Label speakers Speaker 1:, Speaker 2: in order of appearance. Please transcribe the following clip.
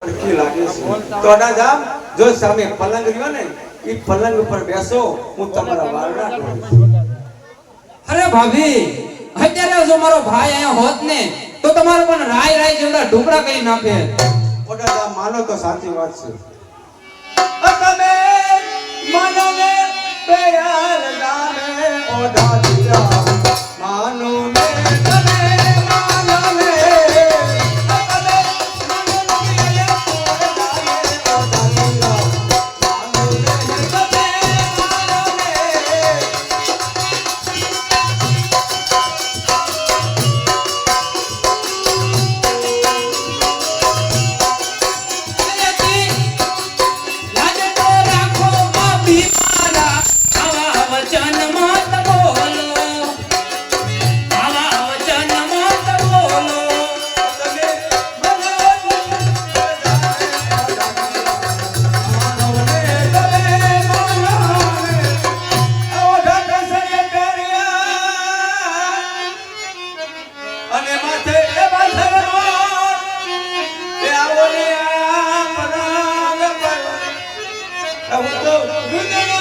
Speaker 1: की लागे तो अडा जाम जो सामे पलंग रियो ने ई पलंग पर बेसो હું તમારા વારડા કરું।
Speaker 2: અરે ભાભી અત્યારે જો મારો ભાઈ અહીંયા હોત ને તો તમારો પણ રાય રાય જેવડા ઢોકળા કરી નાખે।
Speaker 1: ઓડા જામ માનો તો સાચી વાત છે। તમે માનો ને બેયાર જામે ઓડા દીરા માનો ને તમે માનો ને I will go.